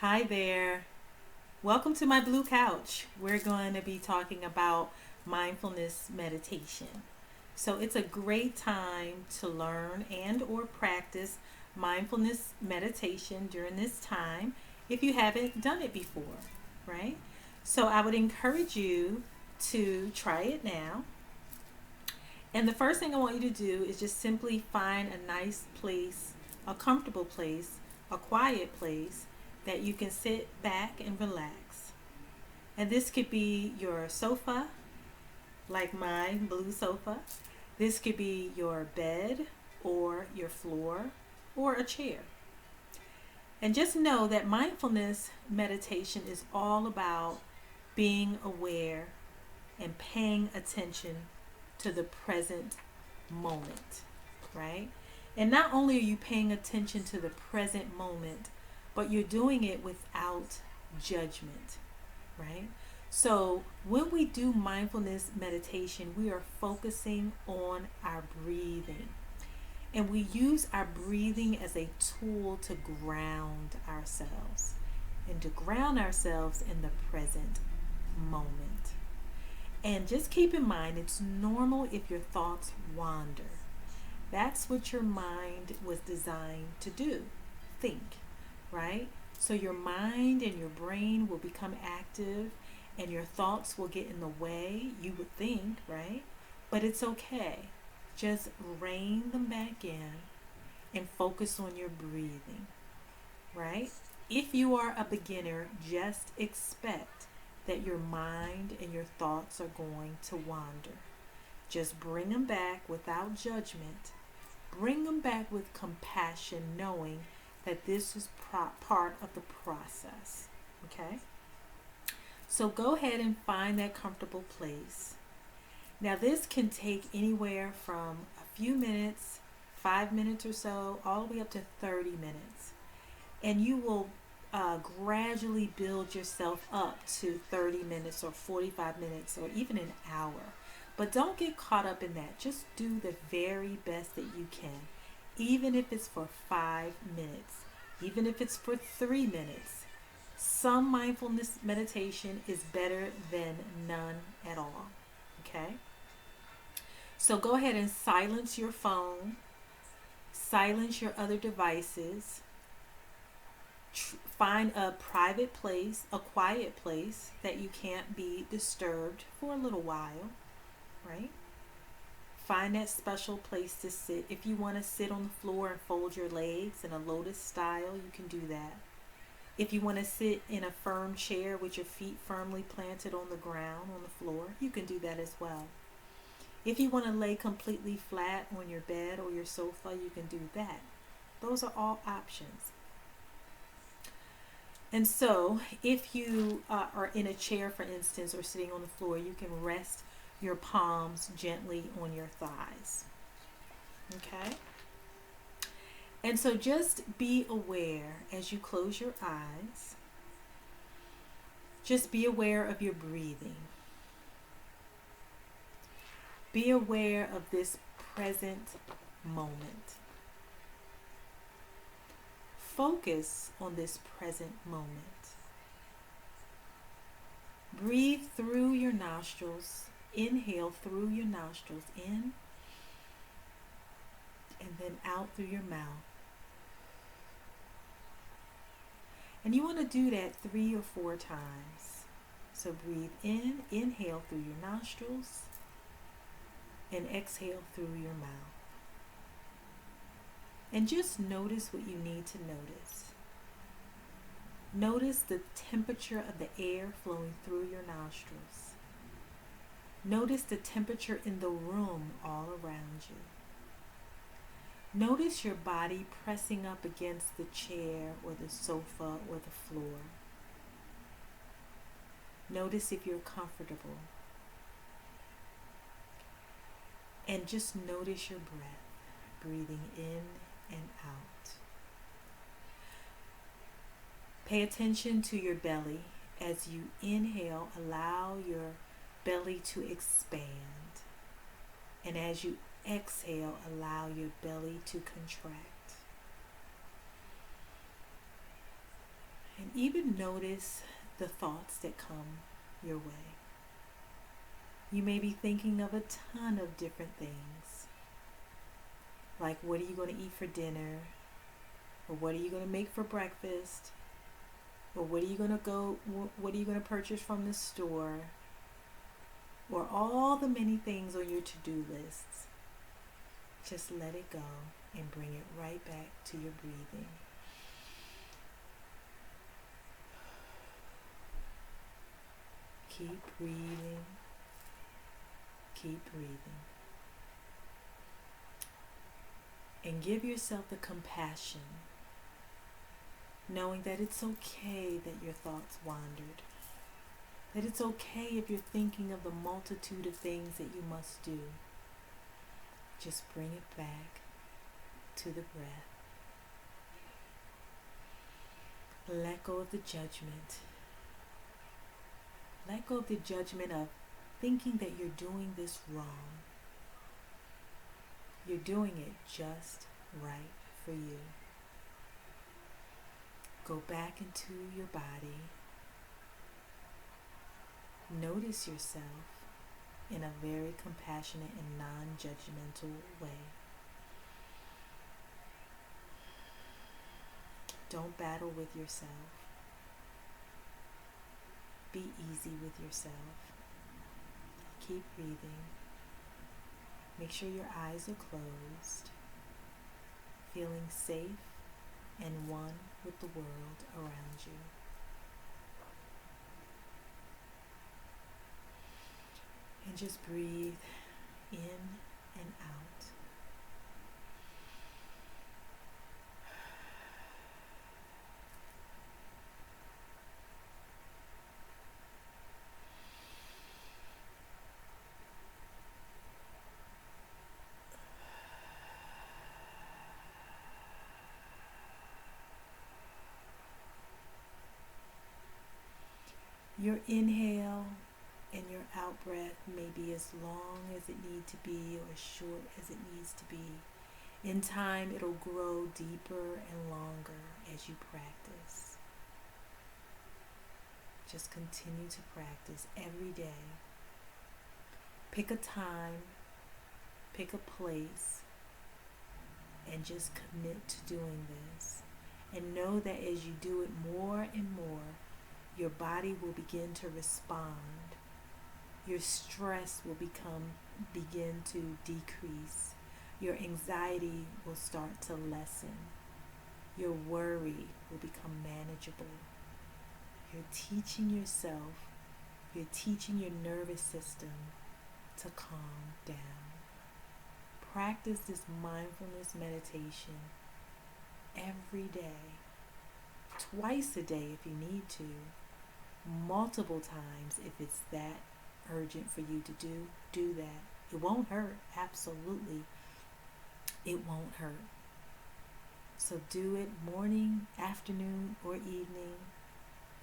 Hi there. Welcome to my blue couch. We're going to be talking about mindfulness meditation. So it's a great time to learn and or practice mindfulness meditation during this time if you haven't done it before, right? So I would encourage you to try it now. And the first thing I want you to do is just simply find a nice place, a comfortable place, a quiet place that you can sit back and relax. And this could be your sofa, like my blue sofa. This could be your bed or your floor or a chair. And just know that mindfulness meditation is all about being aware and paying attention to the present moment, right? And not only are you paying attention to the present moment, but you're doing it without judgment, right? So when we do mindfulness meditation, we are focusing on our breathing. And we use our breathing as a tool to ground ourselves and to ground ourselves in the present moment. And just keep in mind, it's normal if your thoughts wander. That's what your mind was designed to do, think, right? So your mind and your brain will become active and your thoughts will get in the way, you would think, right? But it's okay. Just rein them back in and focus on your breathing, right? If you are a beginner, just expect that your mind and your thoughts are going to wander. Just bring them back without judgment. Bring them back with compassion, knowing that this is part of the process. Okay? So go ahead and find that comfortable place. Now, this can take anywhere from a few minutes, 5 minutes or so, all the way up to 30 minutes. And you will gradually build yourself up to 30 minutes or 45 minutes or even an hour. But don't get caught up in that. Just do the very best that you can, even if it's for 5 minutes, even if it's for 3 minutes. Some mindfulness meditation is better than none at all. Okay? So go ahead and silence your phone, silence your other devices. Find a private place, a quiet place that you can't be disturbed for a little while, right? Find that special place to sit. If you want to sit on the floor and fold your legs in a lotus style, you can do that. If you want to sit in a firm chair with your feet firmly planted on the ground, on the floor, you can do that as well. If you want to lay completely flat on your bed or your sofa, you can do that. Those are all options. And so, if you are in a chair, for instance, or sitting on the floor, you can rest your palms gently on your thighs. Okay? And so, just be aware as you close your eyes. Just be aware of your breathing. Be aware of this present moment. Focus on this present moment. Breathe through your nostrils. Inhale through your nostrils in and then out through your mouth. And you want to do that 3 or 4 times. So breathe in, inhale through your nostrils, and exhale through your mouth. And just notice what you need to notice. Notice the temperature of the air flowing through your nostrils. Notice the temperature in the room all around you. Notice your body pressing up against the chair or the sofa or the floor. Notice if you're comfortable. And just notice your breath, breathing in and out. Pay attention to your belly. As you inhale, allow your belly to expand. And as you exhale, allow your belly to contract. And even notice the thoughts that come your way. You may be thinking of a ton of different things, like what are you going to eat for dinner, or what are you going to make for breakfast, or what are you going to purchase from the store, or all the many things on your to-do lists. Just let it go and bring it right back to your breathing. Keep breathing. Keep breathing. And give yourself the compassion, knowing that it's okay that your thoughts wandered. That it's okay if you're thinking of the multitude of things that you must do. Just bring it back to the breath. Let go of the judgment. Let go of the judgment of thinking that you're doing this wrong. You're doing it just right for you. Go back into your body. Notice yourself in a very compassionate and non-judgmental way. Don't battle with yourself. Be easy with yourself. Keep breathing. Make sure your eyes are closed, feeling safe and one with the world around you. And just breathe in and out. Your inhale and your out breath may be as long as it needs to be or as short as it needs to be. In time, it'll grow deeper and longer as you practice. Just continue to practice every day. Pick a time, pick a place, and just commit to doing this. And know that as you do it more and more, your body will begin to respond. Your stress will begin to decrease. Your anxiety will start to lessen. Your worry will become manageable. You're teaching yourself, you're teaching your nervous system to calm down. Practice this mindfulness meditation every day, twice a day if you need to, multiple times if it's that urgent for you to do that. It won't hurt, absolutely. It won't hurt. So do it morning, afternoon, or evening.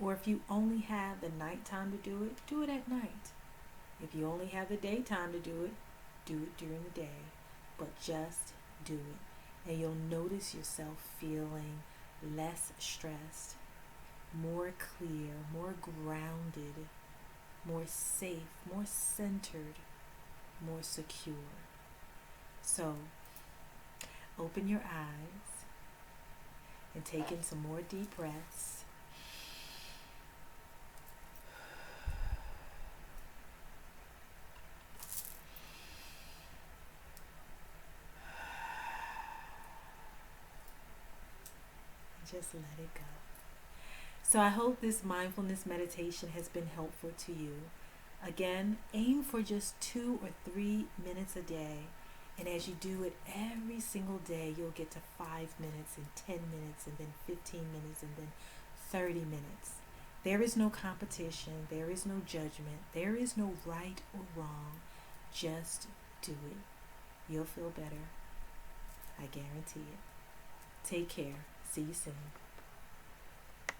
Or if you only have the nighttime to do it at night. If you only have the daytime to do it during the day. But just do it. And you'll notice yourself feeling less stressed, more clear, more grounded, more safe, more centered, more secure. So, open your eyes and take in some more deep breaths. Just let it go. So I hope this mindfulness meditation has been helpful to you. Again, aim for just 2 or 3 minutes a day. And as you do it every single day, you'll get to 5 minutes and 10 minutes and then 15 minutes and then 30 minutes. There is no competition. There is no judgment. There is no right or wrong. Just do it. You'll feel better. I guarantee it. Take care. See you soon.